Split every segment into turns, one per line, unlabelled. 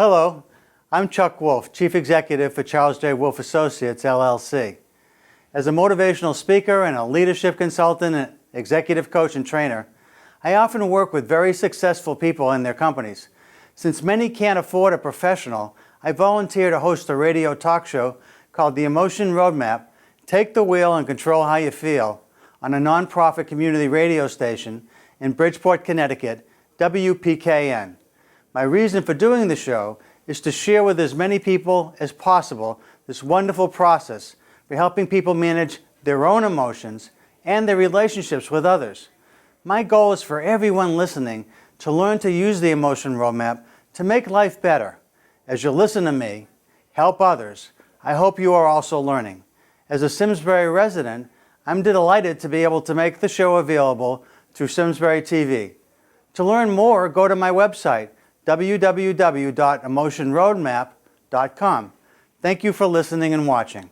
Hello, I'm Chuck Wolf, Chief Executive for Charles J. Wolf Associates, LLC. As a motivational speaker and a leadership consultant and executive coach and trainer, I often work with very successful people in their companies. Since many can't afford a professional, I volunteer to host a radio talk show called The Emotion Roadmap, Take the Wheel and Control How You Feel, on a nonprofit community radio station in Bridgeport, Connecticut, WPKN. My reason for doing the show is to share with as many people as possible this wonderful process for helping people manage their own emotions and their relationships with others. My goal is for everyone listening to learn to use the Emotion Roadmap to make life better. As you listen to me, help others, I hope you are also learning. As a Simsbury resident, I'm delighted to be able to make the show available through Simsbury TV. To learn more, go to my website, www.emotionroadmap.com. Thank you for listening and watching.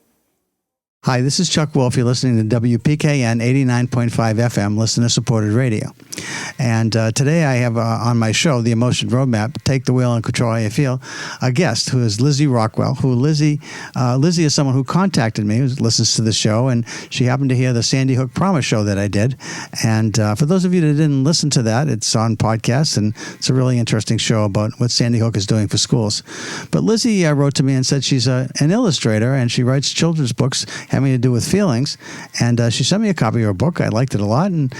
Hi, this is Chuck Wolf. You're listening to WPKN 89.5 FM, listener-supported radio. And today I have on my show, The Emotion Roadmap, Take the Wheel and Control How You Feel, a guest who is Lizzie Rockwell, Lizzie is someone who contacted me, who listens to the show, and she happened to hear the Sandy Hook Promise show that I did. And for those of you that didn't listen to that, it's on podcast, and it's a really interesting show about what Sandy Hook is doing for schools. But Lizzie wrote to me and said she's an illustrator, and she writes children's books having to do with feelings, and she sent me a copy of her book. I liked it a lot, and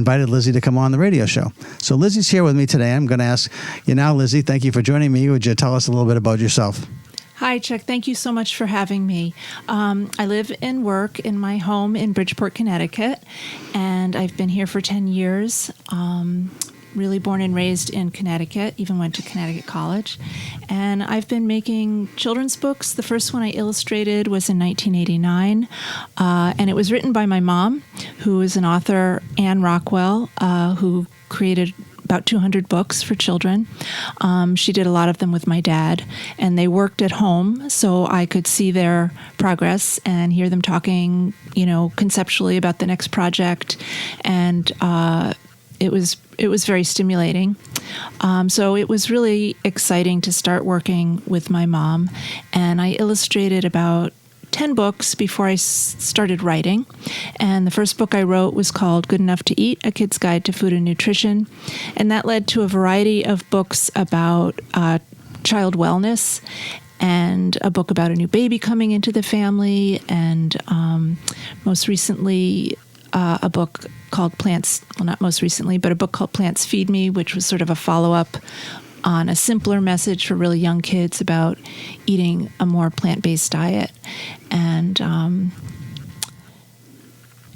invited Lizzie to come on the radio show. So Lizzie's here with me today. I'm going to ask you now, Lizzie, thank you for joining me. Would you tell us a little bit about yourself?
Hi, Chuck. Thank you so much for having me. I live and work in my home in Bridgeport, Connecticut, and I've been here for 10 years. Really born and raised in Connecticut, even went to Connecticut College. And I've been making children's books. The first one I illustrated was in 1989, and it was written by my mom, who is an author, Anne Rockwell, who created about 200 books for children. She did a lot of them with my dad, and they worked at home, so I could see their progress and hear them talking, conceptually about the next project, and it was very stimulating. So it was really exciting to start working with my mom, and I illustrated about 10 books before I started writing. And the first book I wrote was called Good Enough to Eat, A Kid's Guide to Food and Nutrition. And that led to a variety of books about child wellness, and a book about a new baby coming into the family, and most recently a book called Plants, well, not most recently, but a book called Plants Feed Me, which was sort of a follow-up on a simpler message for really young kids about eating a more plant-based diet.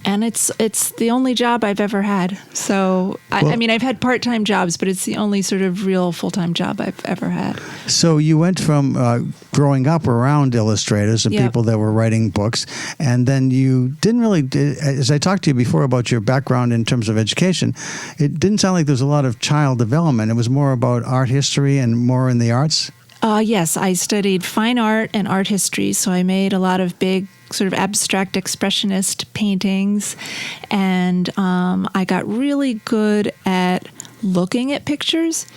And it's the only job I've ever had. So, I mean, I've had part-time jobs, but it's the only sort of real full-time job I've ever had.
So you went from growing up around illustrators and people that were writing books, and then you didn't really, as I talked to you before about your background in terms of education, it didn't sound like there was a lot of child development. It was more about art history and more in the arts?
Yes, I studied fine art and art history, so I made a lot of big sort of abstract expressionist paintings, and I got really good at looking at pictures,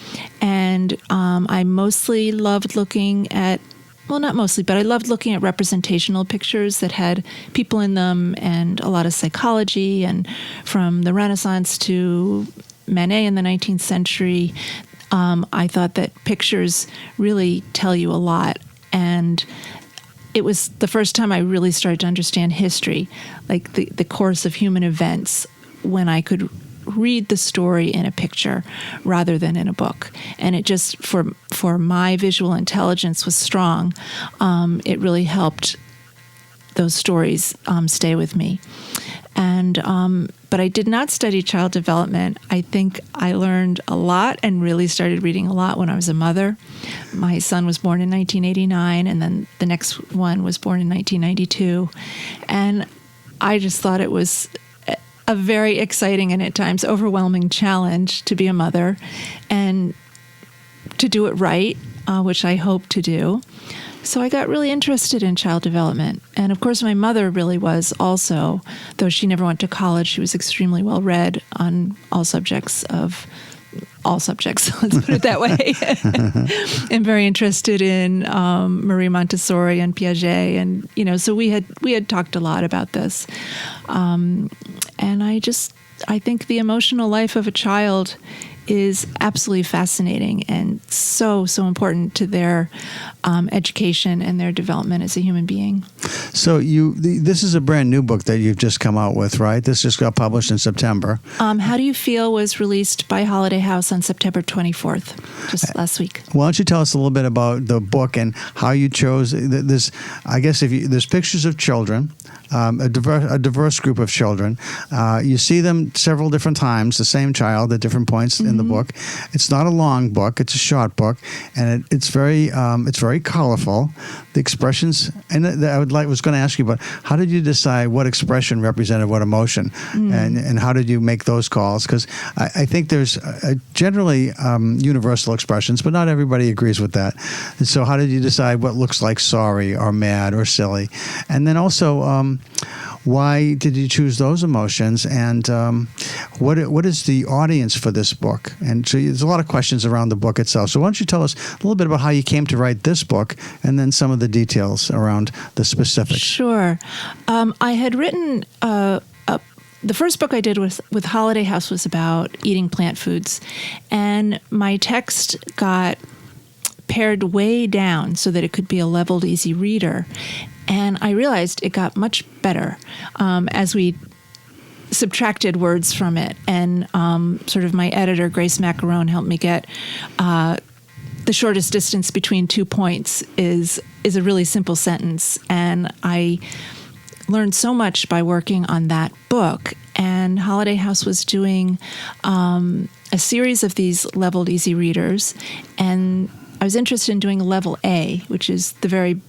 and I mostly loved looking at, well, not mostly, but I loved looking at representational pictures that had people in them and a lot of psychology, and from the Renaissance to Manet in the 19th century, I thought that pictures really tell you a lot, and it was the first time I really started to understand history, like the course of human events, when I could read the story in a picture rather than in a book. And it just, for my visual intelligence was strong, it really helped those stories stay with me. And but I did not study child development. I think I learned a lot and really started reading a lot when I was a mother. My son was born in 1989, and then the next one was born in 1992. And I just thought it was a very exciting and at times overwhelming challenge to be a mother and to do it right, which I hope to do. So I got really interested in child development. And of course, my mother really was also, though she never went to college, she was extremely well read on all subjects of all subjects, let's put it that way. I'm very interested in Marie Montessori and Piaget, and so we had talked a lot about this, and I think the emotional life of a child is absolutely fascinating and so important to their education and their development as a human being.
So this is a brand new book that you've just come out with, right? This just got published in September.
How Do You Feel was released by Holiday House on September 24th, just last week.
Why don't you tell us a little bit about the book and how you chose this? I guess there's pictures of children, a diverse group of children. You see them several different times, the same child at different points in the book. It's not a long book; it's a short book, and it's very colorful. The expressions, and I was going to ask you about how did you decide what expression represented what emotion, and how did you make those calls? Because I think there's generally universal expressions, but not everybody agrees with that. And so how did you decide what looks like sorry or mad or silly? And then also, why did you choose those emotions? And what is the audience for this book? And so there's a lot of questions around the book itself. So why don't you tell us a little bit about how you came to write this book, and then some of the details around the specifics.
Sure. I had written the first book I did with Holiday House was about eating plant foods, and my text got pared way down so that it could be a leveled, easy reader. And I realized it got much better as we subtracted words from it. And sort of my editor, Grace Macarone, helped me get the shortest distance between 2 points is a really simple sentence. And I learned so much by working on that book. And Holiday House was doing a series of these leveled easy readers. And I was interested in doing level A, which is the very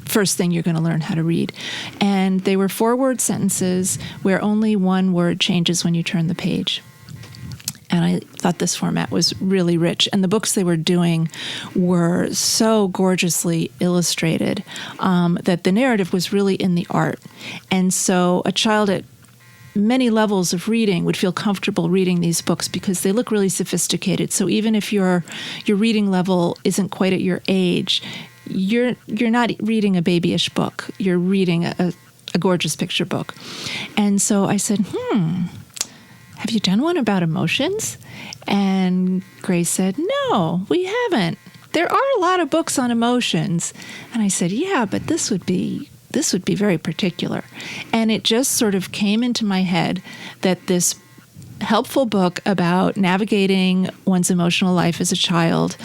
first thing you're going to learn how to read. And they were 4-word sentences where only one word changes when you turn the page. And I thought this format was really rich. And the books they were doing were so gorgeously illustrated that the narrative was really in the art. And so a child at many levels of reading would feel comfortable reading these books because they look really sophisticated. So even if your reading level isn't quite at your age, you're not reading a babyish book. You're reading a gorgeous picture book. And so I said, have you done one about emotions? And Grace said, no, we haven't. There are a lot of books on emotions. And I said, yeah, but this would be very particular. And it just sort of came into my head that this helpful book about navigating one's emotional life as a child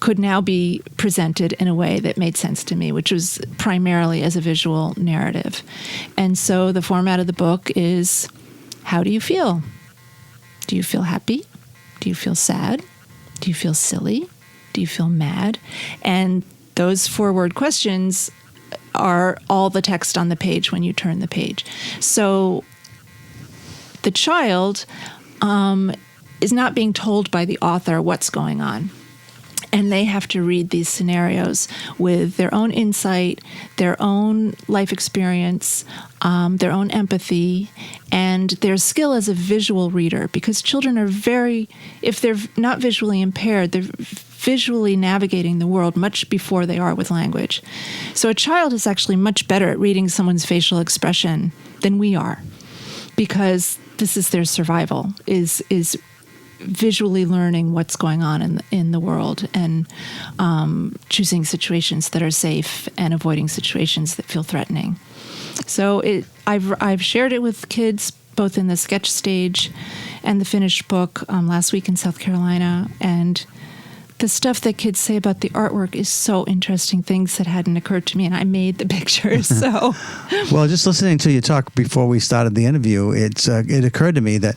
could now be presented in a way that made sense to me, which was primarily as a visual narrative. And so the format of the book is, how do you feel? Do you feel happy? Do you feel sad? Do you feel silly? Do you feel mad? And those 4-word questions are all the text on the page when you turn the page. So the child is not being told by the author what's going on. And they have to read these scenarios with their own insight, their own life experience, their own empathy, and their skill as a visual reader. Because children are if they're not visually impaired, they're visually navigating the world much before they are with language. So a child is actually much better at reading someone's facial expression than we are, because this is their survival, is visually learning what's going on in the world and choosing situations that are safe and avoiding situations that feel threatening. So I've shared it with kids both in the sketch stage and the finished book last week in South Carolina, and the stuff that kids say about the artwork is so interesting, things that hadn't occurred to me, and I made the pictures. So,
well, just listening to you talk before we started the interview, it occurred to me that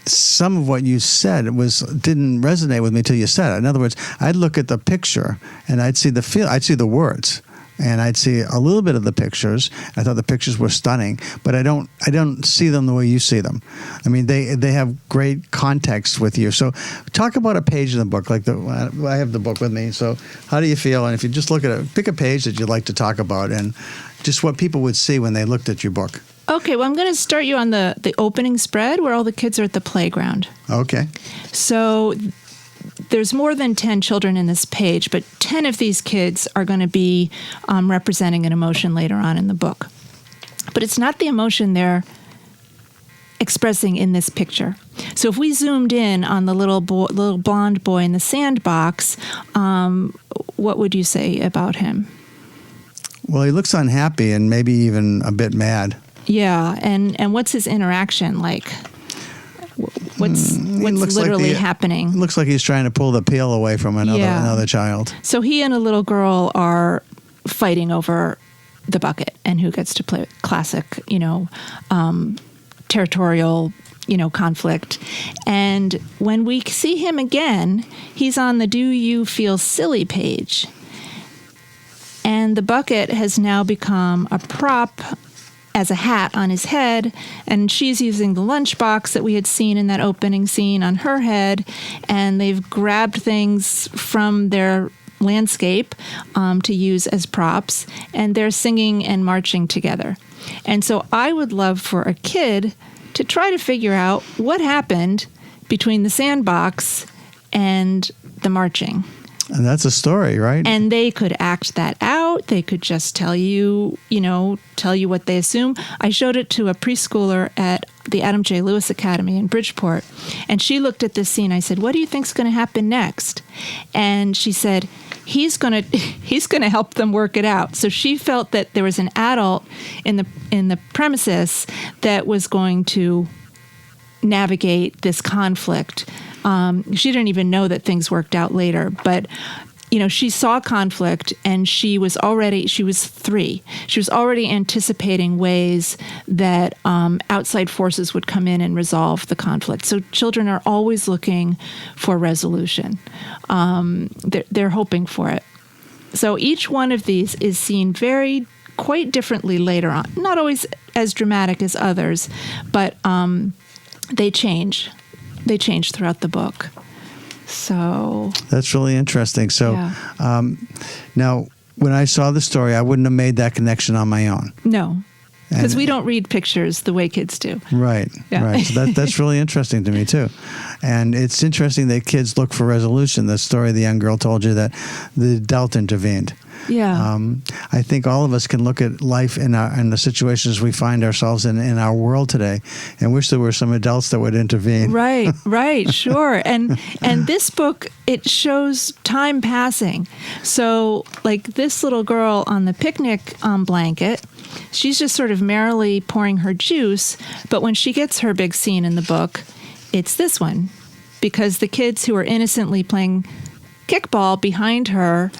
some of what you said didn't resonate with me till you said it. In other words, I'd look at the picture and I'd see the words, and I'd see a little bit of the pictures. I thought the pictures were stunning, but I don't see them the way you see them. I mean, they have great context with you. So talk about a page in the book. Like I have the book with me. So how do you feel? And if you just look at it, pick a page that you'd like to talk about and just what people would see when they looked at your book.
Okay, well, I'm going to start you on the opening spread where all the kids are at the playground.
Okay.
So there's more than 10 children in this page, but 10 of these kids are going to be representing an emotion later on in the book. But it's not the emotion they're expressing in this picture. So if we zoomed in on the little blonde boy in the sandbox, what would you say about him?
Well, he looks unhappy and maybe even a bit mad.
Yeah, and what's his interaction like? What's literally happening?
It looks like he's trying to pull the peel away from another child.
So he and a little girl are fighting over the bucket and who gets to play classic, territorial, conflict. And when we see him again, he's on the Do You Feel Silly page. And the bucket has now become a prop as a hat on his head, and she's using the lunchbox that we had seen in that opening scene on her head, and they've grabbed things from their landscape to use as props, and they're singing and marching together. And so I would love for a kid to try to figure out what happened between the sandbox and the marching.
And that's a story, right?
And they could act that out. They could just tell you what they assume. I showed it to a preschooler at the Adam J. Lewis Academy in Bridgeport. And she looked at this scene. I said, "What do you think's going to happen next?" And she said, he's going to help them work it out. So she felt that there was an adult in the premises that was going to navigate this conflict. She didn't even know that things worked out later, but she saw conflict, and she was 3. She was already anticipating ways that outside forces would come in and resolve the conflict. So children are always looking for resolution. They're hoping for it. So each one of these is seen quite differently later on. Not always as dramatic as others, but they change. They change throughout the book. So
that's really interesting. So
yeah.
Now, when I saw the story, I wouldn't have made that connection on my own.
No, because we don't read pictures the way kids do.
Right,
yeah.
Right. So that's really interesting to me, too. And it's interesting that kids look for resolution. The story the young girl told you that the adult intervened.
Yeah.
I think all of us can look at life in the situations we find ourselves in our world today and wish there were some adults that would intervene.
Right, sure. And this book, it shows time passing. So like this little girl on the picnic blanket, she's just sort of merrily pouring her juice, but when she gets her big scene in the book, it's this one, because the kids who are innocently playing kickball behind her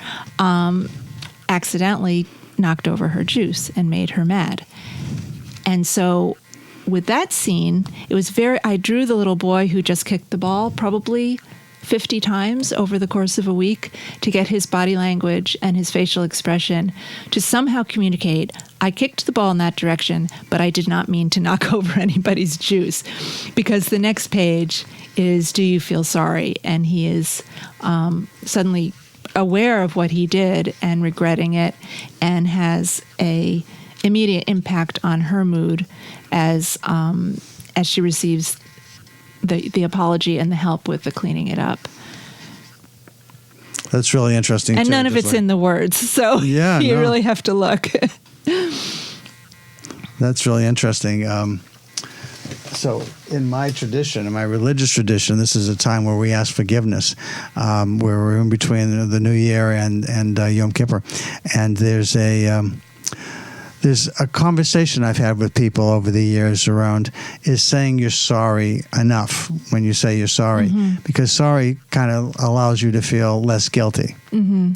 accidentally knocked over her juice and made her mad. And so with that scene, I drew the little boy who just kicked the ball probably 50 times over the course of a week to get his body language and his facial expression to somehow communicate, I kicked the ball in that direction, but I did not mean to knock over anybody's juice. Because the next page is, do you feel sorry? And he is suddenly aware of what he did and regretting it, and has a immediate impact on her mood as she receives the apology and the help with the cleaning it up.
That's really interesting.
And
too,
none of it's in the words, so you really have to look.
That's really interesting. So in my tradition, in my religious tradition, this is a time where we ask forgiveness, where we're in between the New Year and Yom Kippur. And there's a conversation I've had with people over the years around, is saying you're sorry enough when you say you're sorry? Mm-hmm. Because sorry kind of allows you to feel less guilty. Mm-hmm.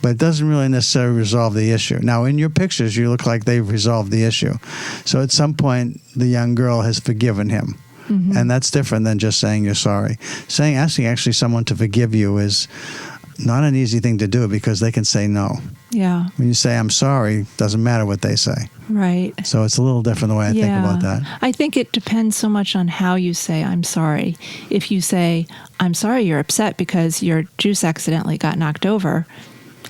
But it doesn't really necessarily resolve the issue. Now, in your pictures, you look like they've resolved the issue. So at some point, the young girl has forgiven him. Mm-hmm. And that's different than just saying you're sorry. Asking actually someone to forgive you is not an easy thing to do because they can say no.
Yeah.
When you say, I'm sorry, doesn't matter what they say.
Right.
So it's a little different the way I think about that.
I think it depends so much on how you say I'm sorry. If you say, I'm sorry you're upset because your juice accidentally got knocked over,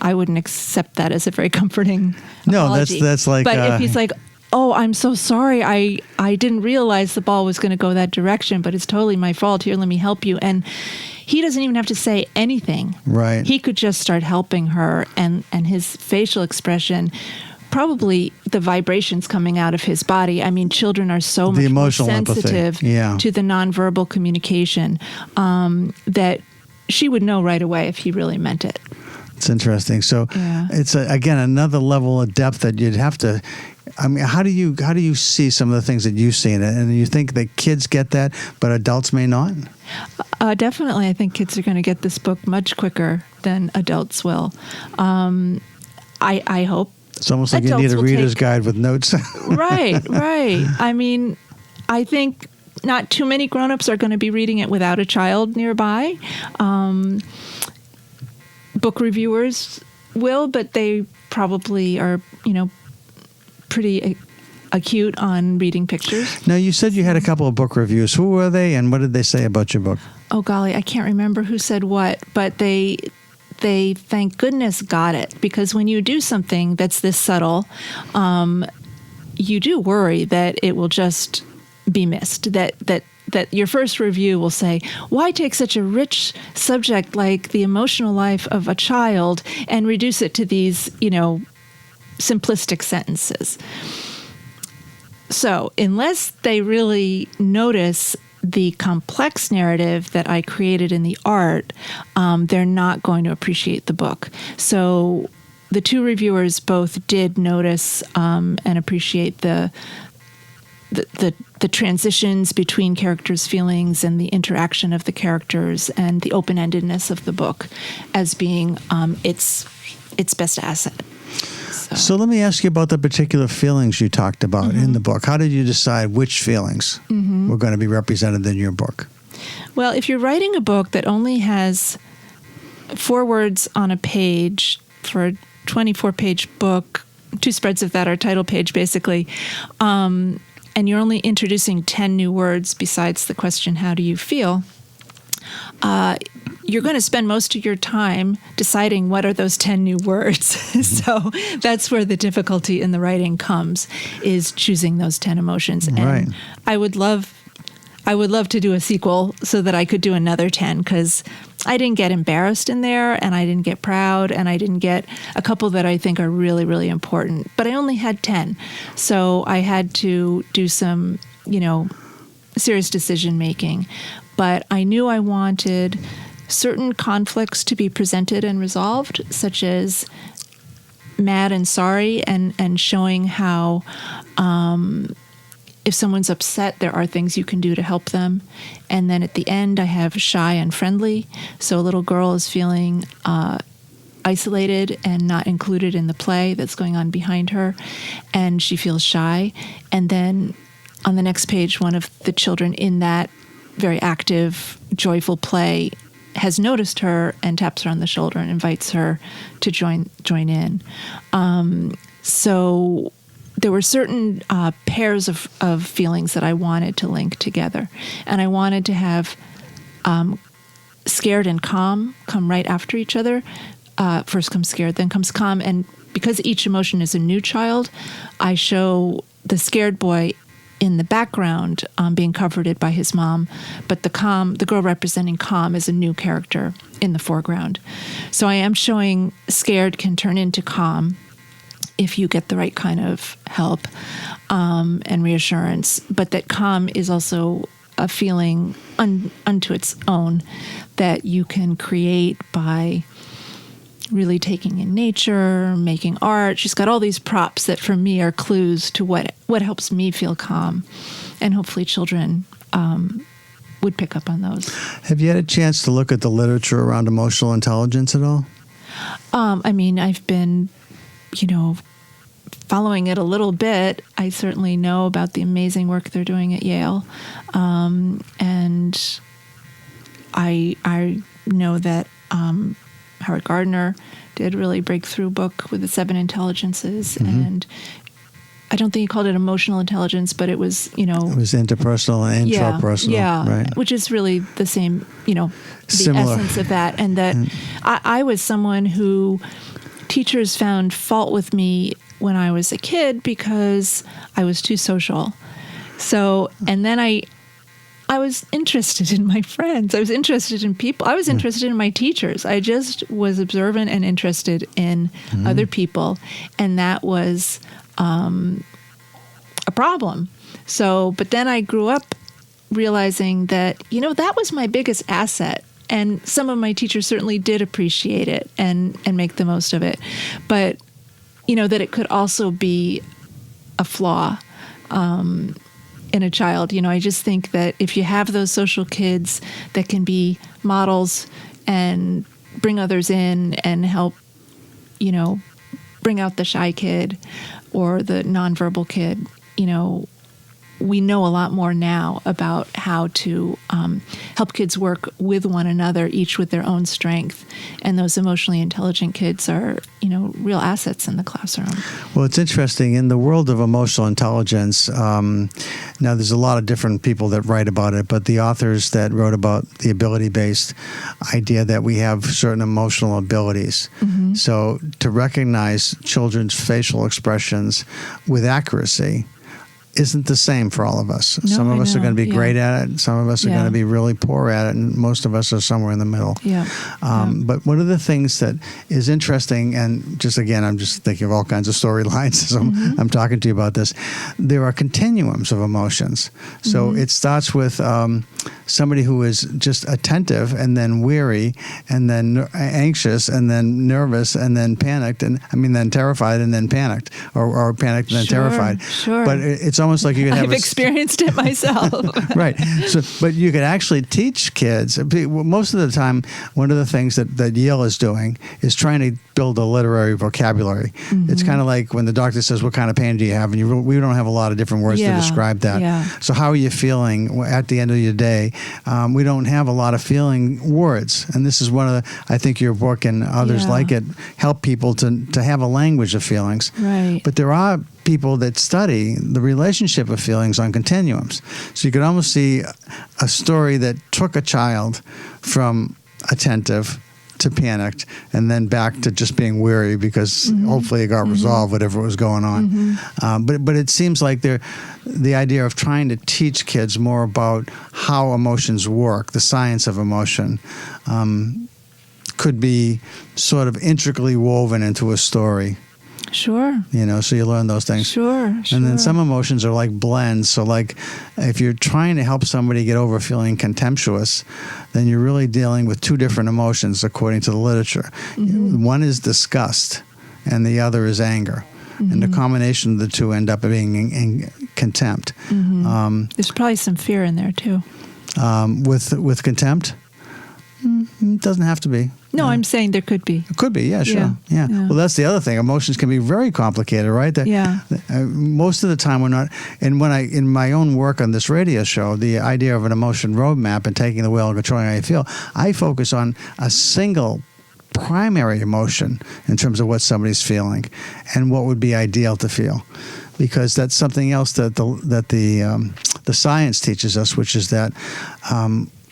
I wouldn't accept that as a very comforting
No,
apology.
that's like...
But if he's like, oh, I'm so sorry, I didn't realize the ball was going to go that direction, but it's totally my fault. Here, let me help you. And he doesn't even have to say anything.
Right.
He could just start helping her, and his facial expression, probably the vibrations coming out of his body. I mean, children are so
The
much more
emotional empathy.
sensitive
Yeah.
to the nonverbal communication that she would know right away if he really meant it.
It's interesting. So
Yeah.
it's, again, another level of depth that you'd have to... I mean, how do you see some of the things that you see in it? And you think that kids get that, but adults may not?
Definitely, I think kids are going to get this book much quicker than adults will. I hope.
It's almost like you
Adults
need a
will
reader's
take-
guide with notes.
Right. I mean, I think not too many grown-ups are going to be reading it without a child nearby. Book reviewers will, but they probably are, pretty acute on reading pictures.
Now, you said you had a couple of book reviews. Who were they, and what did they say about your book?
Oh golly, I can't remember who said what, but they thank goodness got it, because when you do something that's this subtle, you do worry that it will just be missed. That your first review will say, why take such a rich subject like the emotional life of a child and reduce it to these, simplistic sentences? So unless they really notice the complex narrative that I created in the art, they're not going to appreciate the book. So the two reviewers both did notice and appreciate the transitions between characters' feelings and the interaction of the characters and the open-endedness of the book as being its best asset.
So let me ask you about the particular feelings you talked about in the book. How did you decide which feelings were going to be represented in your book?
Well, if you're writing a book that only has 4 words on a page for a 24-page book, 2 spreads of that are title page, basically, and you're only introducing 10 new words besides the question, how do you feel? You're going to spend most of your time deciding what are those 10 new words. So that's where the difficulty in the writing comes, is choosing those 10 emotions. And
Right.
I would love to do a sequel so that I could do another 10, because I didn't get embarrassed in there, and I didn't get proud, and I didn't get a couple that I think are really, really important. But I only had 10. So I had to do some, serious decision making. But I knew I wanted certain conflicts to be presented and resolved, such as mad and sorry, and showing how if someone's upset, there are things you can do to help them. And then at the end, I have shy and friendly. So a little girl is feeling isolated and not included in the play that's going on behind her, and she feels shy. And then on the next page, one of the children in that very active, joyful play has noticed her and taps her on the shoulder and invites her to join in. So there were certain pairs of feelings that I wanted to link together. And I wanted to have scared and calm come right after each other. First comes scared, then comes calm. And because each emotion is a new child, I show the scared boy in the background being comforted by his mom, but the girl representing calm is a new character in the foreground. So I am showing scared can turn into calm if you get the right kind of help and reassurance, but that calm is also a feeling unto its own that you can create by really taking in nature, making art. She's got all these props that for me are clues to what helps me feel calm. And hopefully children would pick up on those.
Have you had a chance to look at the literature around emotional intelligence at all?
I've been, following it a little bit. I certainly know about the amazing work they're doing at Yale. And I know that Howard Gardner did, really breakthrough book with the 7 intelligences. And I don't think he called it emotional intelligence, but it was,
It was interpersonal and intrapersonal.
Yeah,
right.
which is really the same, the
Similar.
essence of that. And that I was someone who teachers found fault with me when I was a kid because I was too social. So, and then I was interested in my friends. I was interested in people. I was interested in my teachers. I just was observant and interested in other people. And that was a problem. So, but then I grew up realizing that, that was my biggest asset. And some of my teachers certainly did appreciate it and make the most of it. But, that it could also be a flaw in a child. I just think that if you have those social kids that can be models and bring others in and help, bring out the shy kid or the nonverbal kid, we know a lot more now about how to help kids work with one another, each with their own strength. And those emotionally intelligent kids are, real assets in the classroom.
Well, it's interesting. In the world of emotional intelligence, now there's a lot of different people that write about it, but the authors that wrote about the ability-based idea that we have certain emotional abilities. So to recognize children's facial expressions with accuracy isn't the same for all of us.
No,
some of
I
us are
know.
going to be
Yeah.
great at it. Some of us are
Yeah.
going to be really poor at it. And most of us are somewhere in the middle.
Yeah.
But one of the things that is interesting, and just again, I'm just thinking of all kinds of storylines as I'm talking to you about this. There are continuums of emotions. So it starts with somebody who is just attentive and then weary and then anxious and then nervous and then panicked then terrified and then panicked or panicked and then
Sure,
terrified.
sure.
But it's almost like you could have
I've experienced it myself.
right. So, but you could actually teach kids. Most of the time, one of the things that Yale is doing is trying to build a literary vocabulary. It's kind of like when the doctor says, "What kind of pain do you have?" And we don't have a lot of different words to
Yeah,
describe that.
yeah.
So how are you feeling at the end of your day? We don't have a lot of feeling words, and this is one of the. I think your book and others
Yeah.
like it help people to have a language of feelings.
Right.
But there are people that study the relationship of feelings on continuums. So you could almost see a story that took a child from attentive to panicked and then back to just being weary because hopefully it got resolved, whatever was going on. But it seems like the idea of trying to teach kids more about how emotions work, the science of emotion, could be sort of intricately woven into a story.
Sure.
So you learn those things.
Sure.
And then some emotions are like blends. So like if you're trying to help somebody get over feeling contemptuous, then you're really dealing with two different emotions according to the literature. One is disgust and the other is anger. And the combination of the two end up being in contempt.
There's probably some fear in there too.
With contempt, it doesn't have to be.
No, I'm saying there could be.
It could be, yeah, sure.
Yeah.
Well, that's the other thing. Emotions can be very complicated, right? Most of the time we're not, and in my own work on this radio show, the idea of an emotion roadmap and taking the wheel and controlling how you feel, I focus on a single primary emotion in terms of what somebody's feeling and what would be ideal to feel. Because that's something else that the science teaches us, which is that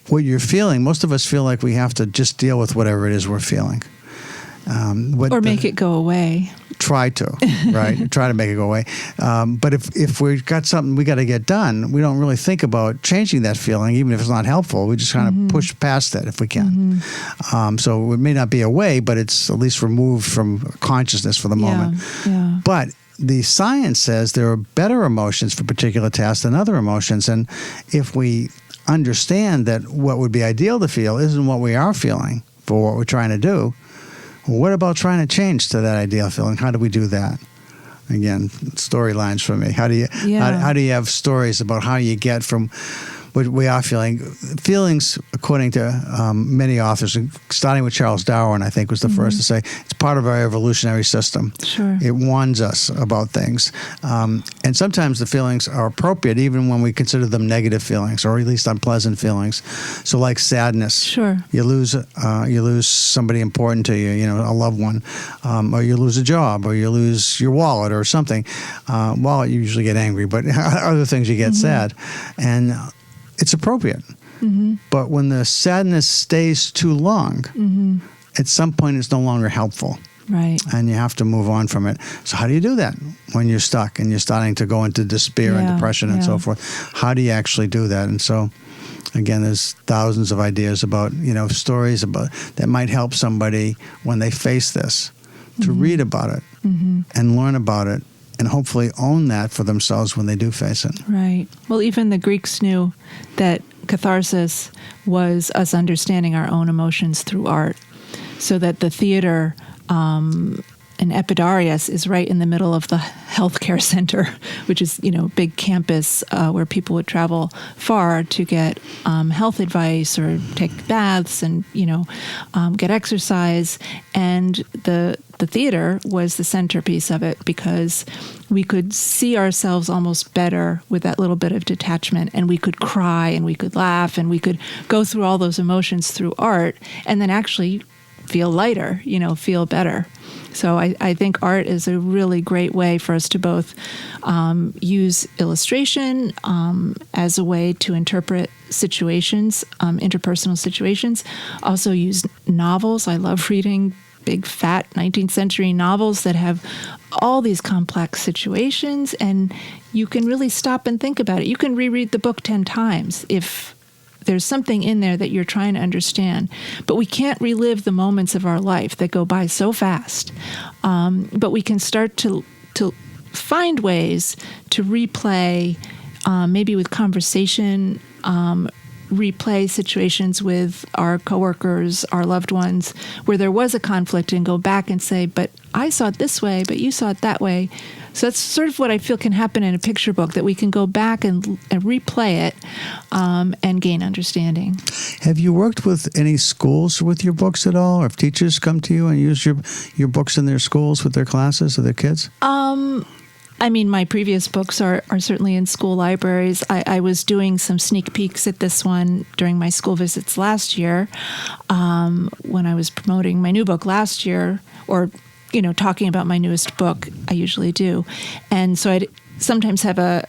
what you're feeling, most of us feel like we have to just deal with whatever it is we're feeling.
Or make it go away.
Try to, right? Try to make it go away. But if we've got something we got to get done, we don't really think about changing that feeling, even if it's not helpful. We just kind of push past it if we can. So it may not be away, but it's at least removed from consciousness for the moment.
Yeah.
But the science says there are better emotions for particular tasks than other emotions. And if we understand that what would be ideal to feel isn't what we are feeling for what we're trying to do, what about trying to change to that ideal feeling? How do we do that? Again, storylines for me. How do you have stories about how you get from we are feeling. Feelings, according to many authors, starting with Charles Darwin, I think was the first to say, it's part of our evolutionary system.
Sure.
It warns us about things. And sometimes the feelings are appropriate even when we consider them negative feelings, or at least unpleasant feelings. So like sadness.
Sure.
You lose somebody important to you, a loved one, or you lose a job, or you lose your wallet or something. Wallet, you usually get angry, but other things you get sad. And it's appropriate. But when the sadness stays too long, at some point it's no longer helpful.
Right.
And you have to move on from it. So how do you do that when you're stuck and you're starting to go into despair and depression and so forth? How do you actually do that? And so, again, there's thousands of ideas about, stories about that might help somebody when they face this, to read about it and learn about it, and hopefully own that for themselves when they do face it.
Right. Well, even the Greeks knew that catharsis was us understanding our own emotions through art, so that the theater in Epidarius is right in the middle of the healthcare center, which is, big campus where people would travel far to get health advice or take baths and, get exercise. And the theater was the centerpiece of it, because we could see ourselves almost better with that little bit of detachment, and we could cry and we could laugh and we could go through all those emotions through art and then actually feel lighter, feel better. So I think art is a really great way for us to both use illustration as a way to interpret situations, interpersonal situations. Also use novels. I love reading big, fat 19th century novels that have all these complex situations, and you can really stop and think about it. You can reread the book 10 times if there's something in there that you're trying to understand. But we can't relive the moments of our life that go by so fast. But we can start to find ways to replay, maybe with conversation, replay situations with our coworkers, our loved ones, where there was a conflict, and go back and say, but I saw it this way, but you saw it that way. So that's sort of what I feel can happen in a picture book, that we can go back and replay it and gain understanding.
Have you worked with any schools with your books at all? Or have teachers come to you and use your books in their schools with their classes or their kids?
My previous books are certainly in school libraries. I was doing some sneak peeks at this one during my school visits last year, when I was promoting my new book last year, or talking about my newest book. I usually do. And so I'd sometimes have a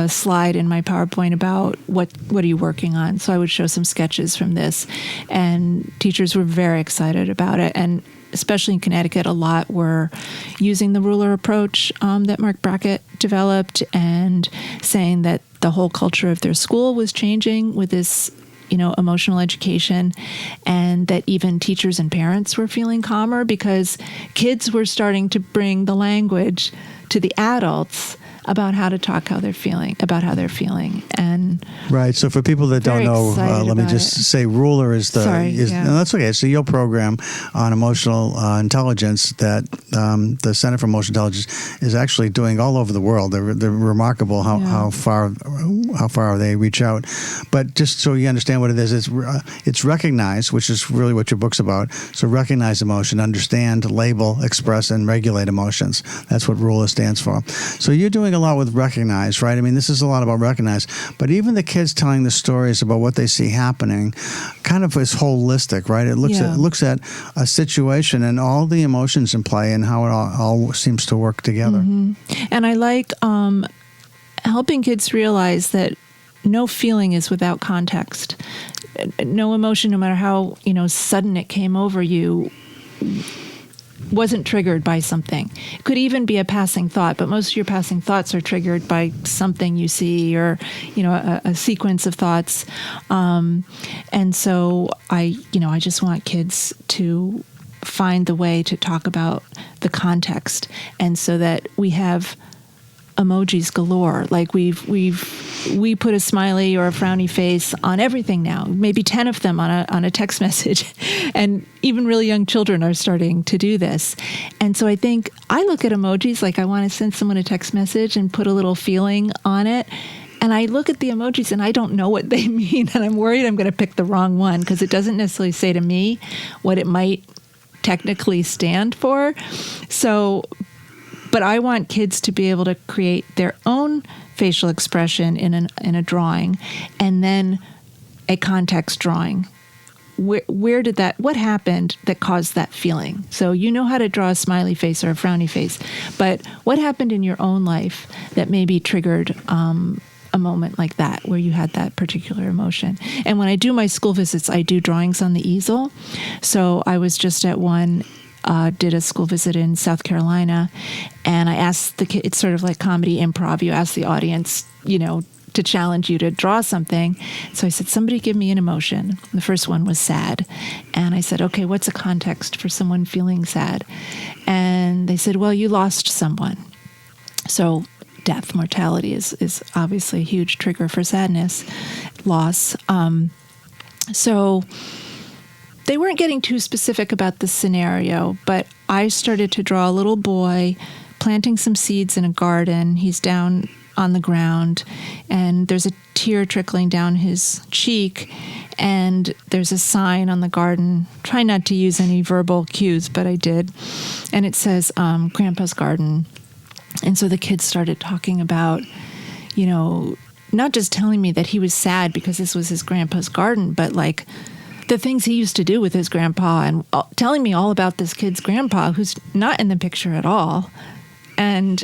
slide in my PowerPoint about what are you working on. So I would show some sketches from this, and teachers were very excited about it. And especially in Connecticut, a lot were using the ruler approach that Mark Brackett developed, and saying that the whole culture of their school was changing with this emotional education, and that even teachers and parents were feeling calmer because kids were starting to bring the language to the adults about how to talk about how they're feeling. And
right. So for people that don't know, let me just say, Ruler is no, that's okay. It's the Yale program on emotional intelligence that the Center for Emotional Intelligence is actually doing all over the world. They're remarkable how far they reach out. But just so you understand what it is, it's recognize, which is really what your book's about. So recognize emotion, understand, label, express, and regulate emotions. That's what Ruler stands for. So you're doing a lot with recognize, right? This is a lot about recognize, but even the kids telling the stories about what they see happening kind of is holistic, right? It looks at a situation and all the emotions in play and how it all seems to work together.
And I like helping kids realize that no feeling is without context. No emotion, no matter how sudden it came over you, wasn't triggered by something. It could even be a passing thought, but most of your passing thoughts are triggered by something you see, or a sequence of thoughts. And so I just want kids to find the way to talk about the context, and so that we have emojis galore. Like we put a smiley or a frowny face on everything now, maybe 10 of them on a text message. And even really young children are starting to do this. And so I think I look at emojis like I want to send someone a text message and put a little feeling on it. And I look at the emojis and I don't know what they mean. And I'm worried I'm going to pick the wrong one because it doesn't necessarily say to me what it might technically stand for. So, but I want kids to be able to create their own facial expression in a drawing, and then a context drawing. What happened that caused that feeling? So you know how to draw a smiley face or a frowny face, but what happened in your own life that maybe triggered a moment like that where you had that particular emotion? And when I do my school visits, I do drawings on the easel. So I was just at one, did a school visit in South Carolina, and I asked the kid, it's sort of like comedy improv. You ask the audience, to challenge you to draw something. So I said, somebody give me an emotion. The first one was sad. And I said, okay, what's a context for someone feeling sad? And they said, well, you lost someone. So death, mortality is obviously a huge trigger for sadness, loss. So they weren't getting too specific about the scenario, but I started to draw a little boy planting some seeds in a garden. He's down on the ground, and there's a tear trickling down his cheek, and there's a sign on the garden. Try not to use any verbal cues, but I did. And it says, Grandpa's Garden. And so the kids started talking about, not just telling me that he was sad because this was his grandpa's garden, but like the things he used to do with his grandpa, and telling me all about this kid's grandpa who's not in the picture at all. And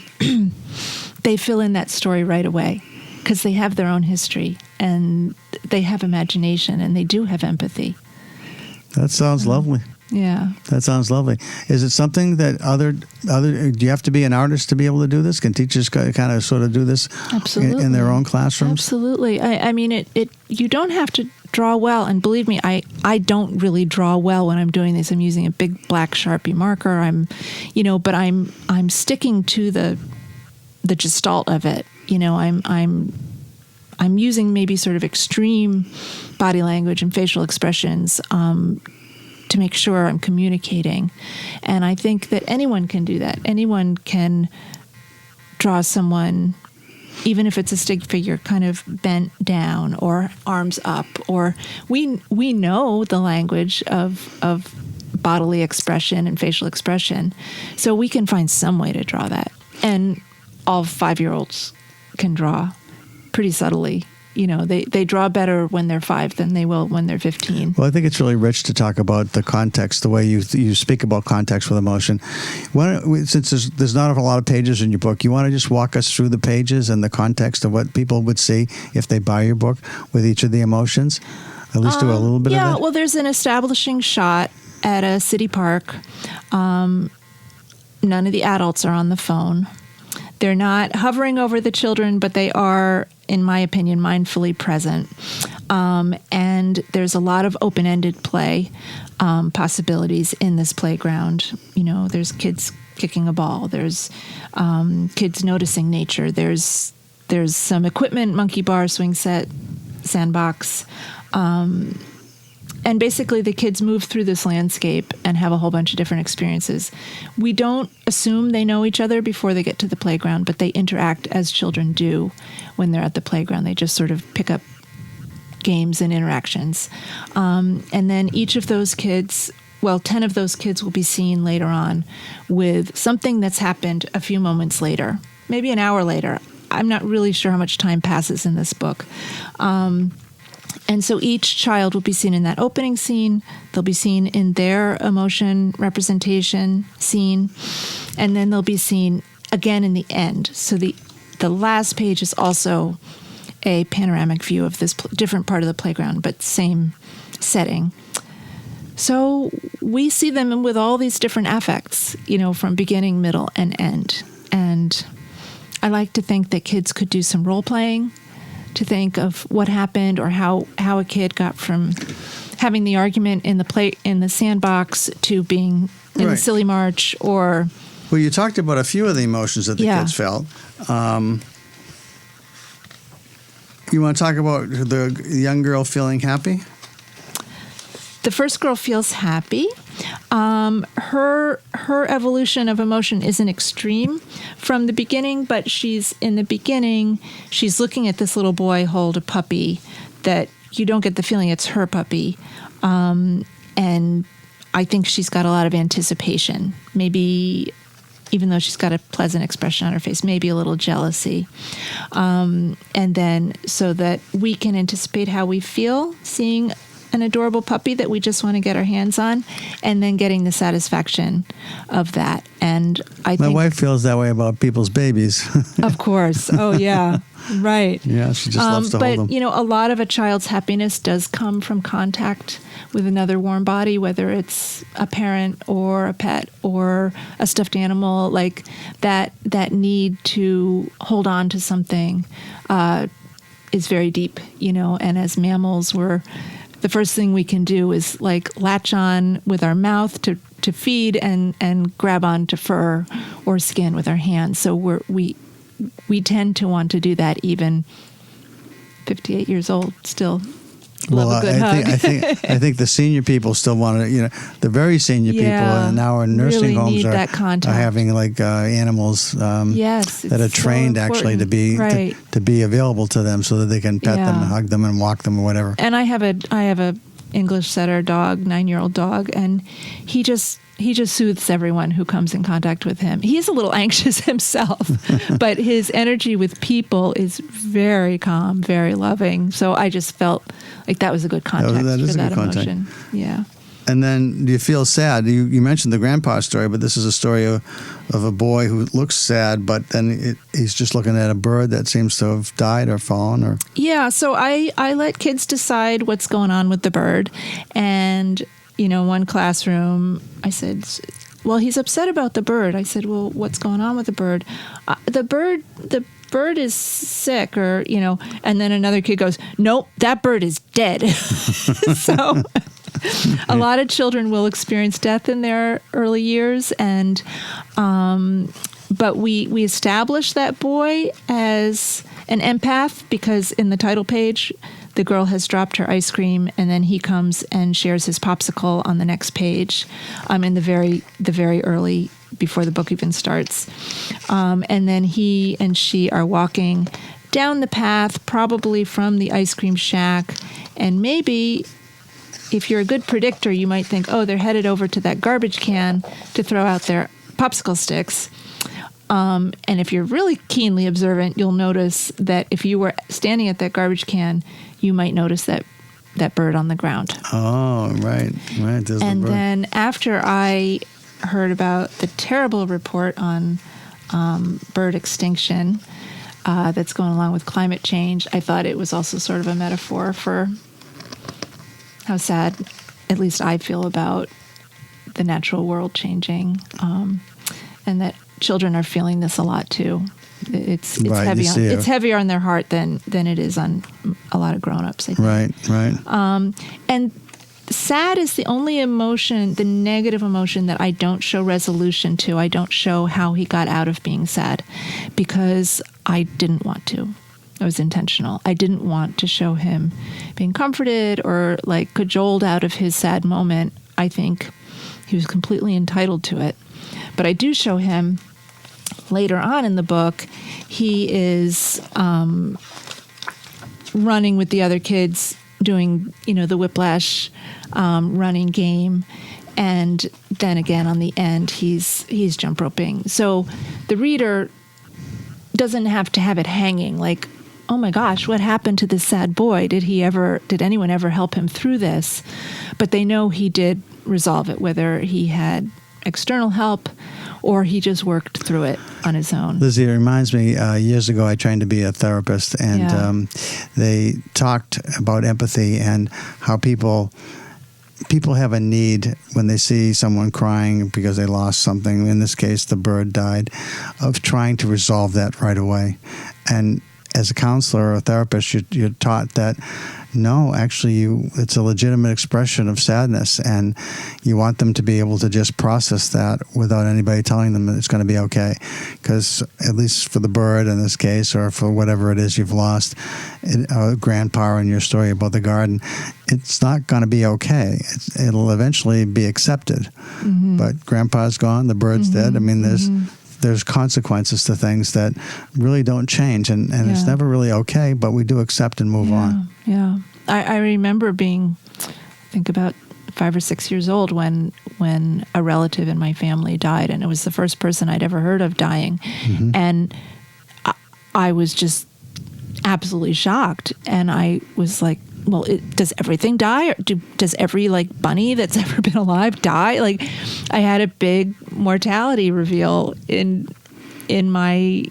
they fill in that story right away because they have their own history and they have imagination and they do have empathy.
That sounds lovely.
Yeah.
That sounds lovely. Is it something that do you have to be an artist to be able to do this? Can teachers kind of sort of do this
Absolutely.
in their own classrooms?
Absolutely. I mean, you don't have to draw well. And believe me, I don't really draw well when I'm doing this. I'm using a big black Sharpie marker. But I'm sticking to the gestalt of it. I'm using maybe sort of extreme body language and facial expressions to make sure I'm communicating. And I think that anyone can do that. Anyone can draw someone, even if it's a stick figure, kind of bent down or arms up. Or we know the language of bodily expression and facial expression, so we can find some way to draw that. And all 5-year-olds can draw pretty subtly. They draw better when they're 5 than they will when they're 15.
Well, I think it's really rich to talk about the context, the way you speak about context with emotion. Since there's not a lot of pages in your book, you want to just walk us through the pages and the context of what people would see if they buy your book with each of the emotions? At least do a little bit of that?
Yeah, well, there's an establishing shot at a city park. None of the adults are on the phone. They're not hovering over the children, but they are, in my opinion, mindfully present. And there's a lot of open-ended play possibilities in this playground. There's kids kicking a ball. There's kids noticing nature. There's some equipment, monkey bar, swing set, sandbox. And basically the kids move through this landscape and have a whole bunch of different experiences. We don't assume they know each other before they get to the playground, but they interact as children do when they're at the playground. They just sort of pick up games and interactions. And then each of those kids, 10 of those kids will be seen later on with something that's happened a few moments later, maybe an hour later. I'm not really sure how much time passes in this book. And so each child will be seen in that opening scene. They'll be seen in their emotion representation scene. And then they'll be seen again in the end. So the last page is also a panoramic view of this different part of the playground, but same setting. So we see them with all these different affects, from beginning, middle, and end. And I like to think that kids could do some role playing to think of what happened or how a kid got from having the argument in the sandbox to being in the silly march. Or
well, you talked about a few of the emotions that the kids felt. You want to talk about the young girl feeling happy?
The first girl feels happy. Her evolution of emotion isn't extreme from the beginning, but she's looking at this little boy hold a puppy that you don't get the feeling it's her puppy. And I think she's got a lot of anticipation, maybe even though she's got a pleasant expression on her face, maybe a little jealousy. And then so that we can anticipate how we feel seeing an adorable puppy that we just want to get our hands on, and then getting the satisfaction of that. And I think
My wife feels that way about people's babies.
of course. Oh, yeah. Right.
Yeah, she just loves to
but,
hold them.
a lot of a child's happiness does come from contact with another warm body, whether it's a parent or a pet or a stuffed animal. Like that need to hold on to something is very deep, and as mammals, the first thing we can do is like latch on with our mouth to feed and grab onto fur or skin with our hands. So we tend to want to do that even 58 years old still. Love a good hug.
I think the senior people still want to, the very senior people now in nursing
really
homes
need
are
that contact.
having like animals
Yes,
that are
it's so
trained actually to be
important. Right.
to be available to them so that they can pet them and hug them and walk them or whatever.
And I have a English setter dog, 9-year-old dog, and he just soothes everyone who comes in contact with him. He's a little anxious himself, but his energy with people is very calm, very loving. So I just felt like that was a good context
that is
for
a
that
good context.
emotion. Yeah.
And then do you feel sad? You mentioned the grandpa story, but this is a story of a boy who looks sad, but then he's just looking at a bird that seems to have died or fallen. Or
Yeah, so I let kids decide what's going on with the bird. And, one classroom, I said, well, he's upset about the bird. I said, well, what's going on with the bird? The bird is sick, or, and then another kid goes, nope, that bird is dead. So a lot of children will experience death in their early years, and but we established that boy as an empath because in the title page, the girl has dropped her ice cream, and then he comes and shares his popsicle on the next page, in the very early, before the book even starts, and then he and she are walking down the path, probably from the ice cream shack, and maybe, if you're a good predictor, you might think, oh, they're headed over to that garbage can to throw out their popsicle sticks. And if you're really keenly observant, you'll notice that if you were standing at that garbage can, you might notice that bird on the ground.
Oh, right. There's
and
the bird.
then after I heard about the terrible report on bird extinction that's going along with climate change, I thought it was also sort of a metaphor for how sad, at least I feel, about the natural world changing, and that children are feeling this a lot too. It's
Right,
heavy
you
on
see it.
it's heavier on their heart than it is on a lot of grown-ups, I think.
Right.
And sad is the only emotion, the negative emotion, that I don't show resolution to. I don't show how he got out of being sad because I didn't want to. It was intentional. I didn't want to show him being comforted or like cajoled out of his sad moment. I think he was completely entitled to it. But I do show him later on in the book, he is running with the other kids, doing, the whiplash running game. And then again, on the end, he's jump roping. So the reader doesn't have to have it hanging like, oh my gosh, what happened to this sad boy? Did anyone ever help him through this? But they know he did resolve it, whether he had external help or he just worked through it on his own.
Lizzie, it reminds me, years ago I trained to be a therapist, and they talked about empathy and how people have a need when they see someone crying because they lost something, in this case the bird died, of trying to resolve that right away. And as a counselor or a therapist, you're taught that no, actually, it's a legitimate expression of sadness, and you want them to be able to just process that without anybody telling them that it's going to be okay. Because at least for the bird in this case, or for whatever it is you've lost, grandpa in your story about the garden, it's not going to be okay. It'll eventually be accepted. But grandpa's gone, the bird's dead. I mean, there's consequences to things that really don't change, and it's never really okay, but we do accept and move on.
Yeah. I remember being, I think about 5 or 6 years old when a relative in my family died, and it was the first person I'd ever heard of dying. And I was just absolutely shocked. And I was like, well, does everything die? Or does every bunny that's ever been alive die? Like, I had a big mortality reveal in my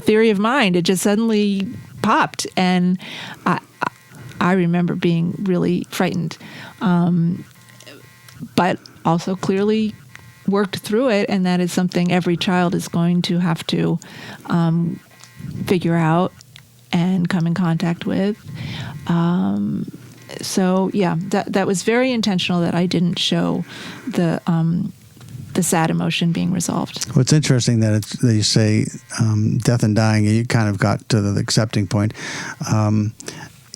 theory of mind. It just suddenly popped, and I remember being really frightened, but also clearly worked through it. And that is something every child is going to have to figure out and come in contact with. So yeah, that was very intentional that I didn't show the sad emotion being resolved.
Well, it's interesting that you say death and dying. You kind of got to the accepting point.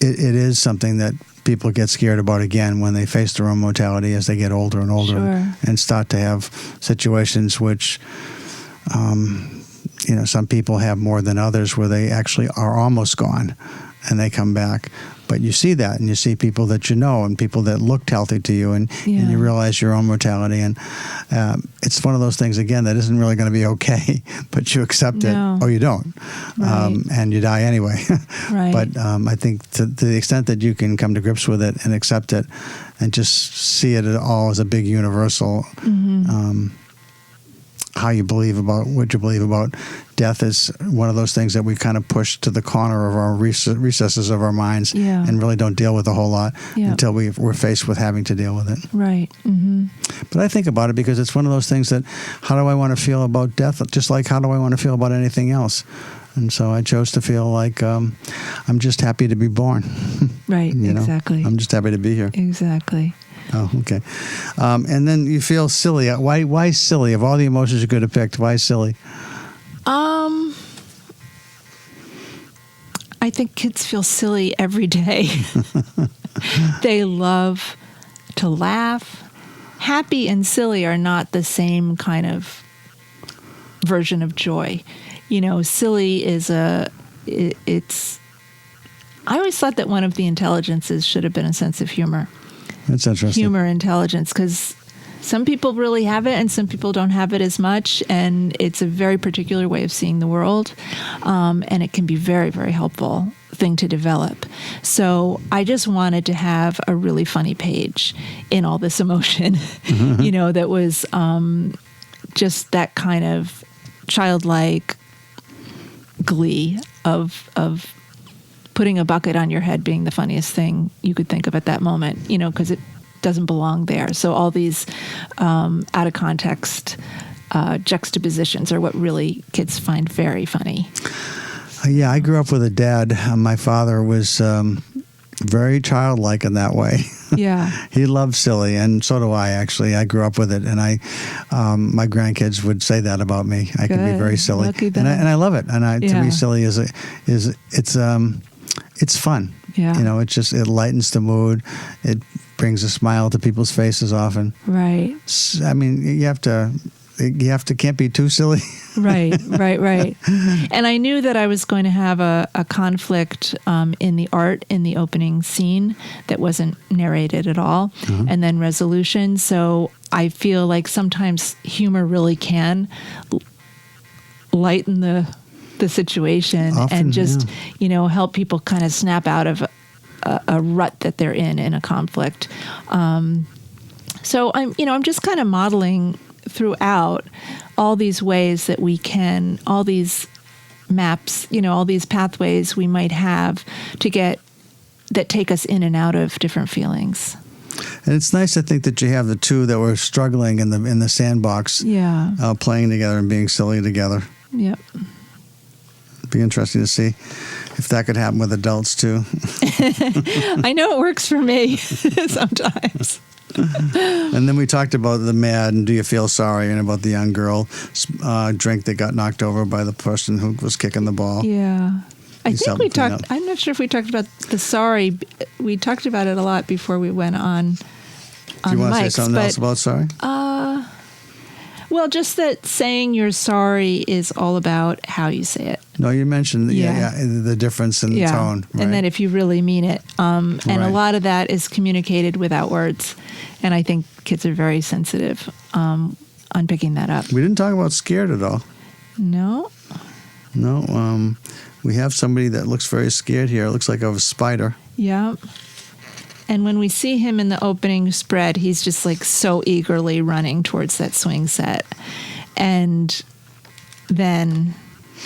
It is something that people get scared about again when they face their own mortality as they get older and older,
Sure.
and start to have situations which, some people have more than others, where they actually are almost gone and they come back. But you see that, and you see people that you know and people that looked healthy to you, and you realize your own mortality. And it's one of those things, again, that isn't really going to be okay, but you accept it, or you don't.
Right.
And you die anyway.
Right.
But I think to the extent that you can come to grips with it and accept it and just see it all as a big universal, how you believe about what you believe about death is one of those things that we kind of push to the corner of our recesses of our minds, and really don't deal with a whole lot until we're faced with having to deal with it.
Right.
But I think about it because it's one of those things that, how do I want to feel about death? Just like how do I want to feel about anything else? And so I chose to feel like I'm just happy to be born.
Right, exactly.
I'm just happy to be here.
Exactly.
Oh, okay. And then you feel silly. Why silly? Of all the emotions you could have picked, why silly?
I think kids feel silly every day. They love to laugh. Happy and silly are not the same kind of version of joy. Silly is it's. I always thought that one of the intelligences should have been a sense of humor.
That's interesting.
Humor intelligence, because some people really have it and some people don't have it as much, and it's a very particular way of seeing the world, and it can be very, very helpful thing to develop. So I just wanted to have a really funny page in all this emotion, that was just that kind of childlike glee of putting a bucket on your head being the funniest thing you could think of at that moment, because it doesn't belong there. So all these out of context juxtapositions are what really kids find very funny.
Yeah, I grew up with a dad. My father was very childlike in that way.
Yeah.
He loved silly, and so do I, actually. I grew up with it, and my grandkids would say that about me. I can be very silly.
Lucky them.
And I love it. And to me, silly it's fun.
Yeah.
It lightens the mood. It brings a smile to people's faces often.
Right.
I mean, can't be too silly.
Right. And I knew that I was going to have a conflict in the art in the opening scene that wasn't narrated at all, and then resolution. So I feel like sometimes humor really can lighten the situation
often,
and just help people kind of snap out of a rut that they're in a conflict. So I'm just kind of modeling throughout all these ways that we can, all these maps, all these pathways we might have that take us in and out of different feelings.
And it's nice, I think, that you have the two that were struggling in the sandbox, playing together and being silly together.
Yep.
It'd be interesting to see. if that could happen with adults too.
I know it works for me sometimes.
And then we talked about the mad and do you feel sorry, and about the young girl drink that got knocked over by the person who was kicking the ball.
Yeah. I
You
think
summed
we
the thing
talked,
up.
I'm not sure if we talked about the sorry. We talked about it a lot before we went on
Do you want to say
mics,
something else about sorry?
Well, just that saying you're sorry is all about how you say it.
No, you mentioned
Yeah.
the difference in the tone. Right?
And then if you really mean it. And a
Right.
lot of that is communicated without words. And I think kids are very sensitive on picking that up.
We didn't talk about scared at all.
No?
No, we have somebody that looks very scared here. It looks like a spider.
Yeah. And when we see him in the opening spread, he's just like so eagerly running towards that swing set. And then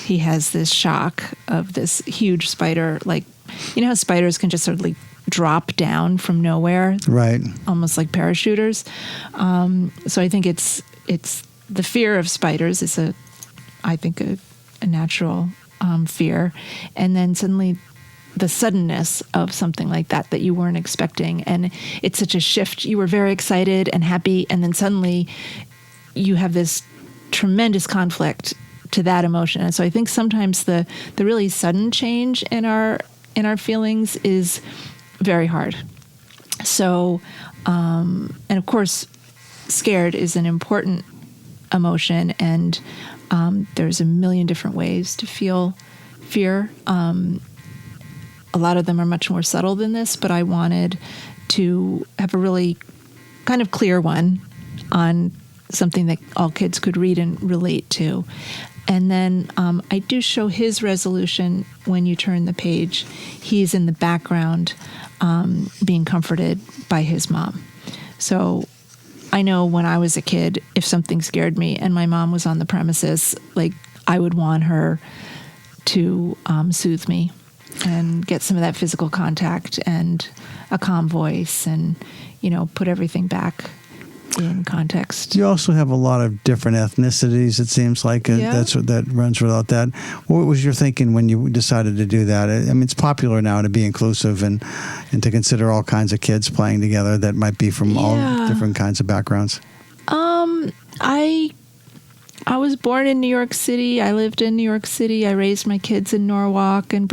he has this shock of this huge spider. Like, you know how spiders can just sort of like drop down from nowhere,
Right.
almost like parachuters. So I think it's the fear of spiders is I think a natural fear. And then suddenly the suddenness of something like that you weren't expecting. And it's such a shift. You were very excited and happy, and then suddenly you have this tremendous conflict to that emotion. And so I think sometimes the really sudden change in our feelings is very hard. So, and of course, scared is an important emotion, and there's a million different ways to feel fear. A lot of them are much more subtle than this, but I wanted to have a really kind of clear one on something that all kids could read and relate to. And then I do show his resolution when you turn the page. He's in the background being comforted by his mom. So I know when I was a kid, if something scared me and my mom was on the premises, like I would want her to soothe me and get some of that physical contact and a calm voice and, put everything back in context.
You also have a lot of different ethnicities, it seems like.
Yeah.
That runs without that. What was your thinking when you decided to do that? I mean, it's popular now to be inclusive and to consider all kinds of kids playing together that might be from all different kinds of backgrounds.
I was born in New York City. I lived in New York City. I raised my kids in Norwalk and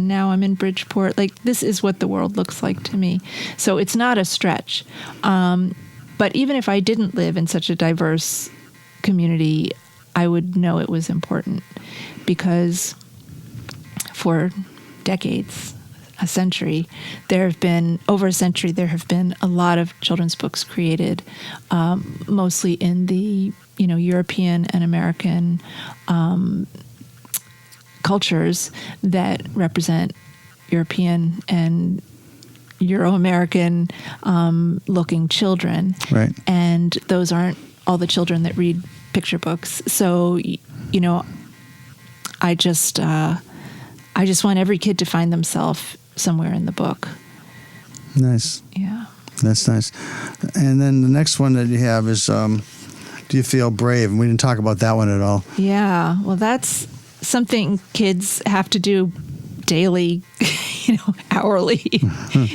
now I'm in Bridgeport. Like, this is what the world looks like to me. So it's not a stretch. But even if I didn't live in such a diverse community, I would know it was important because for decades, over a century, there have been a lot of children's books created, mostly in the European and American cultures that represent European and Euro-American looking children.
Right.
And those aren't all the children that read picture books. So, I just want every kid to find themselves somewhere in the book.
Nice.
Yeah.
That's nice. And then the next one that you have is Do You Feel Brave? And we didn't talk about that one at all.
Yeah. Well, that's something kids have to do daily, hourly,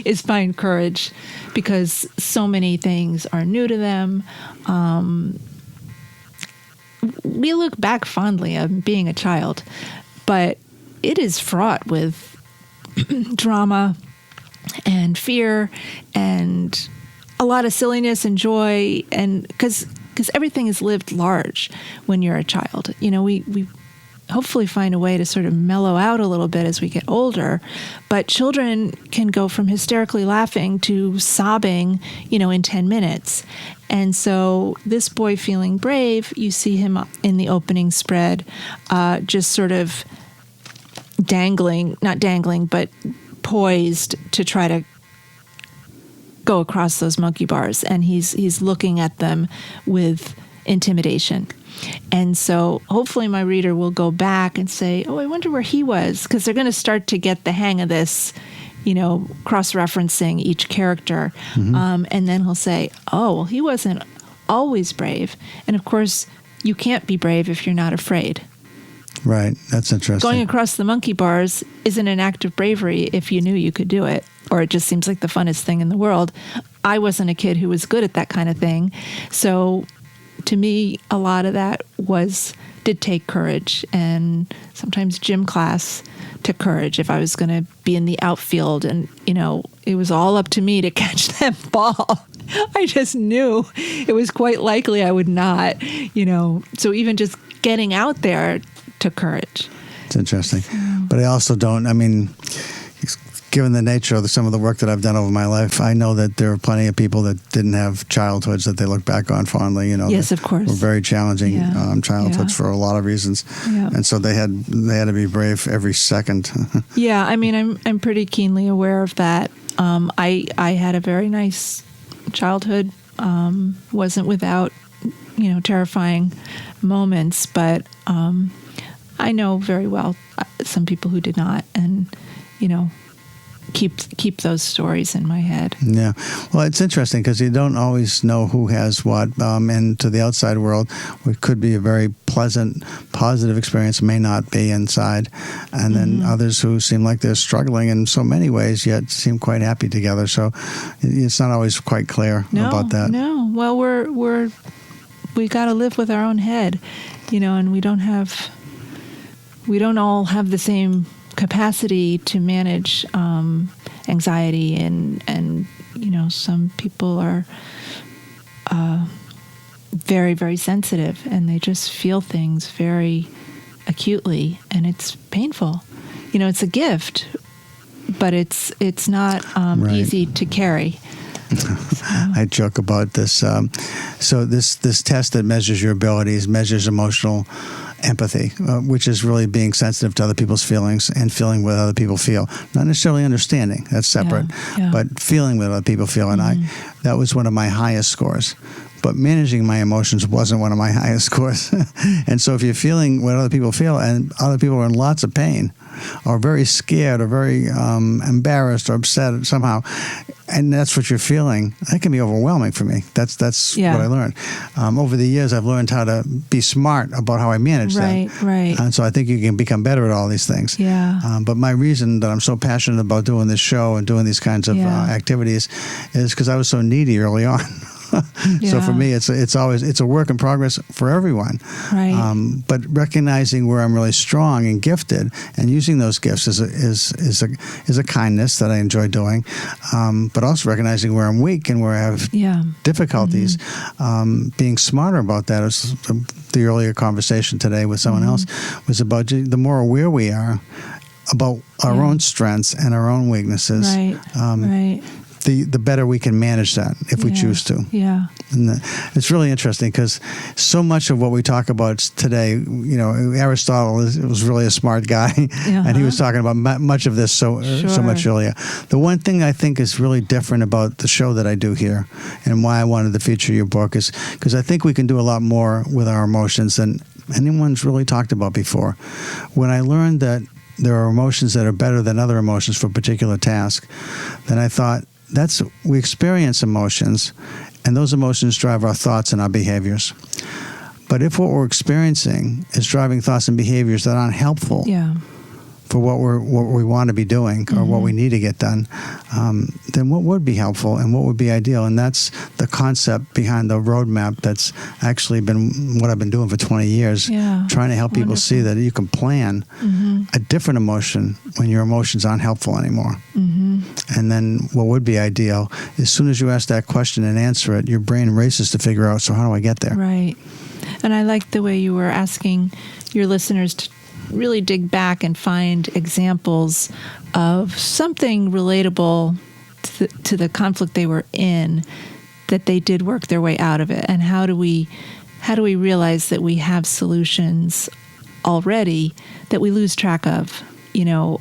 is find courage because so many things are new to them. We look back fondly on being a child, but it is fraught with drama and fear and a lot of silliness and joy, and because everything is lived large when you're a child. We hopefully find a way to sort of mellow out a little bit as we get older, but children can go from hysterically laughing to sobbing, in 10 minutes. And so this boy feeling brave, you see him in the opening spread, just sort of not dangling, but poised to try to go across those monkey bars. And he's looking at them with intimidation. And so hopefully my reader will go back and say, oh, I wonder where he was, because they're going to start to get the hang of this, cross-referencing each character. Mm-hmm. And then he'll say, oh, well, he wasn't always brave. And of course, you can't be brave if you're not afraid.
Right. That's interesting.
Going across the monkey bars isn't an act of bravery if you knew you could do it, or it just seems like the funnest thing in the world. I wasn't a kid who was good at that kind of thing. So to me, a lot of that did take courage, and sometimes gym class took courage. If I was going to be in the outfield and, it was all up to me to catch that ball, I just knew it was quite likely I would not, So even just getting out there took courage.
It's interesting. But I also given the nature of some of the work that I've done over my life, I know that there are plenty of people that didn't have childhoods that they look back on fondly.
Yes, of course.
Were very challenging childhoods for a lot of reasons,
Yeah.
and so they had to be brave every second.
Yeah, I'm pretty keenly aware of that. I had a very nice childhood. Wasn't without terrifying moments, but I know very well some people who did not, and keep those stories in my head.
Yeah. Well, it's interesting because you don't always know who has what. And to the outside world, it could be a very pleasant, positive experience, may not be inside. And then others who seem like they're struggling in so many ways, yet seem quite happy together. So it's not always quite clear about that.
No. Well, we got to live with our own head, and we don't all have the same capacity to manage anxiety, and some people are very, very sensitive, and they just feel things very acutely, and it's painful. It's a gift, but it's not
Right.
easy to carry.
I joke about this. So this test that measures your abilities measures emotional empathy, which is really being sensitive to other people's feelings and feeling what other people feel. Not necessarily understanding, that's separate,
Yeah.
but feeling what other people feel. And that was one of my highest scores. But managing my emotions wasn't one of my highest scores. And so if you're feeling what other people feel, and other people are in lots of pain, or very scared, or very embarrassed, or upset somehow, and that's what you're feeling, that can be overwhelming for me. That's what I learned. Over the years, I've learned how to be smart about how I manage that.
Right.
And so I think you can become better at all these things.
Yeah.
But my reason that I'm so passionate about doing this show and doing these kinds of activities is because I was so needy early on. So for me, it's a work in progress for everyone.
Right.
But recognizing where I'm really strong and gifted, and using those gifts is a kindness that I enjoy doing. But also recognizing where I'm weak and where I have difficulties. Being smarter about that is the earlier conversation today with someone else was about the more aware we are about our own strengths and our own weaknesses.
Right.
The better we can manage that if we choose to.
Yeah.
And it's really interesting because so much of what we talk about today, Aristotle was really a smart guy, and he was talking about much of this so much earlier. The one thing I think is really different about the show that I do here, and why I wanted to feature your book, is because I think we can do a lot more with our emotions than anyone's really talked about before. When I learned that there are emotions that are better than other emotions for a particular task, then I thought, we experience emotions, and those emotions drive our thoughts and our behaviors. But if what we're experiencing is driving thoughts and behaviors that aren't helpful for what we want to be doing or what we need to get done, then what would be helpful and what would be ideal? And that's the concept behind the roadmap that's actually been what I've been doing for 20 years, trying to help people see that you can plan a different emotion when your emotions aren't helpful anymore. And then what would be ideal, as soon as you ask that question and answer it, your brain races to figure out, so how do I get there?
Right. And I like the way you were asking your listeners to really dig back and find examples of something relatable to the conflict they were in, that they did work their way out of it. And how do we realize that we have solutions already that we lose track of,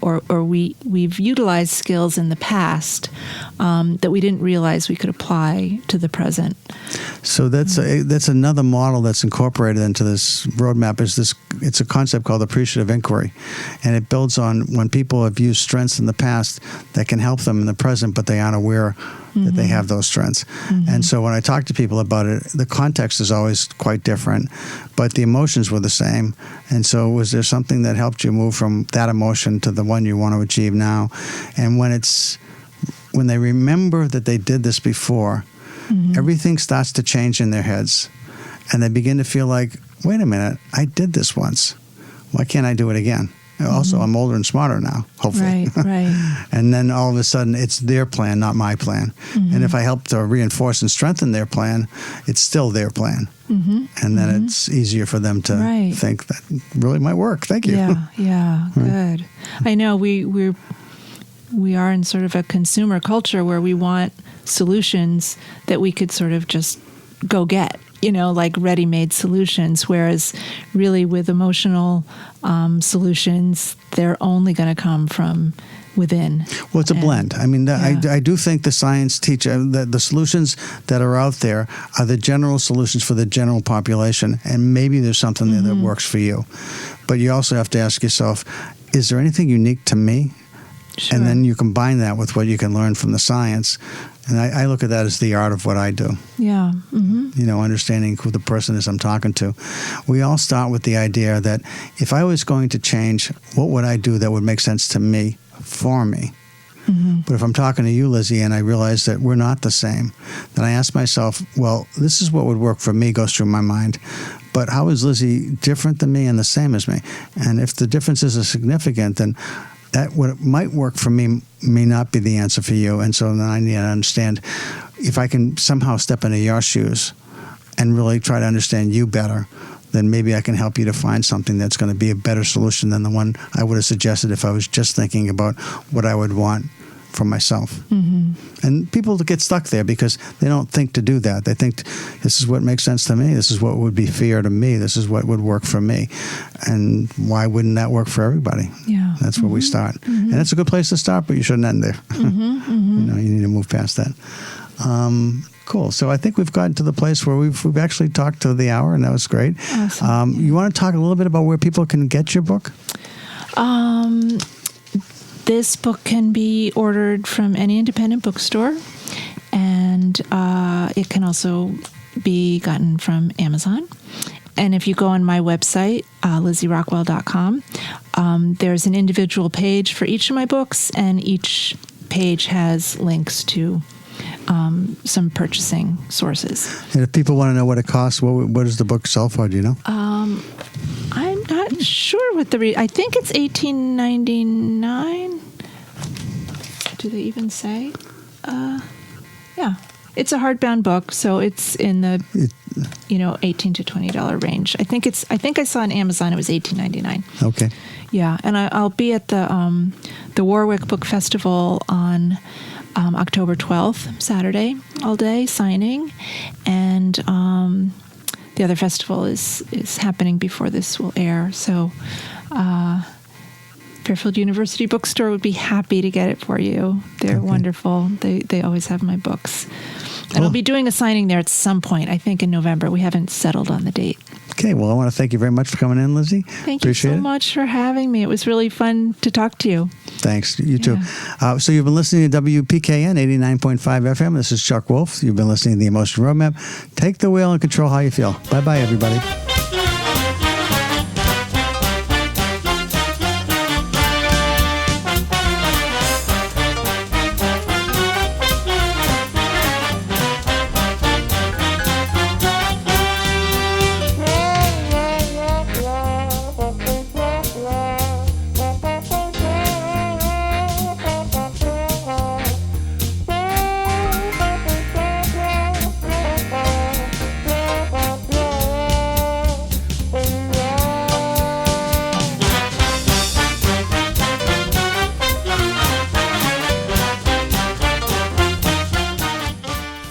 or we've utilized skills in the past, that we didn't realize we could apply to the present.
So that's another model that's incorporated into this roadmap. It's a concept called appreciative inquiry, and it builds on when people have used strengths in the past that can help them in the present, but they aren't aware that they have those strengths. And so when I talk to people about it, the context is always quite different, but the emotions were the same. And so was there something that helped you move from that emotion to the one you want to achieve now? And when they remember that they did this before, everything starts to change in their heads, and they begin to feel like, wait a minute, I did this once. Why can't I do it again? Also, I'm older and smarter now, hopefully.
Right.
And then all of a sudden, it's their plan, not my plan. And if I help to reinforce and strengthen their plan, it's still their plan. And then it's easier for them to think that really might work. Thank you.
Yeah, good. I know we are in sort of a consumer culture where we want solutions that we could sort of just go get, like ready-made solutions, whereas really with emotional solutions, they're only going to come from within.
Well, it's a blend. I mean, I do think the science that the solutions that are out there are the general solutions for the general population, and maybe there's something there that works for you. But you also have to ask yourself, is there anything unique to me?
Sure.
And then you combine that with what you can learn from the science. And I look at that as the art of what I do.
Yeah.
Understanding who the person is I'm talking to. We all start with the idea that if I was going to change, what would I do that would make sense to me, for me? But if I'm talking to you, Lizzie, and I realize that we're not the same, then I ask myself, well, this is what would work for me, goes through my mind. But how is Lizzie different than me and the same as me? And if the differences are significant, then that what might work for me may not be the answer for you. And so then I need to understand if I can somehow step into your shoes and really try to understand you better, then maybe I can help you to find something that's going to be a better solution than the one I would have suggested if I was just thinking about what I would want for myself. And people get stuck there because they don't think to do that. They think, this is what makes sense to me. This is what would be fair to me. This is what would work for me. And why wouldn't that work for everybody?
Yeah.
That's where we start. And it's a good place to start, but you shouldn't end there. You need to move past that. Cool. So I think we've gotten to the place where we've actually talked to the hour, and that was great.
Awesome.
You want to talk a little bit about where people can get your book?
This book can be ordered from any independent bookstore, and it can also be gotten from Amazon. And if you go on my website, LizzieRockwell.com, there's an individual page for each of my books, and each page has links to some purchasing sources.
And if people want to know what it costs, what does the book sell for? Do you know?
I'm not sure what I think it's $18.99. Do they even say? Yeah, it's a hardbound book, so it's in the $18 to $20 range. I think I saw on Amazon it was $18.99.
Okay.
Yeah, and I'll be at the Warwick Book Festival on October 12th, Saturday, all day, signing. And the other festival is happening before this will air. So Fairfield University Bookstore would be happy to get it for you. They're wonderful. They always have my books. And I'll be doing a signing there at some point, I think in November. We haven't settled on the date.
Okay, well, I want to thank you very much for coming in, Lizzie.
Thank you so much for having me. It was really fun to talk to you.
Thanks. You too. So you've been listening to WPKN 89.5 FM. This is Chuck Wolf. You've been listening to The Emotion Roadmap. Take the wheel and control how you feel. Bye-bye, everybody.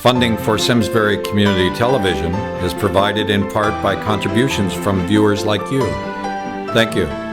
Funding for Simsbury Community Television is provided in part by contributions from viewers like you. Thank you.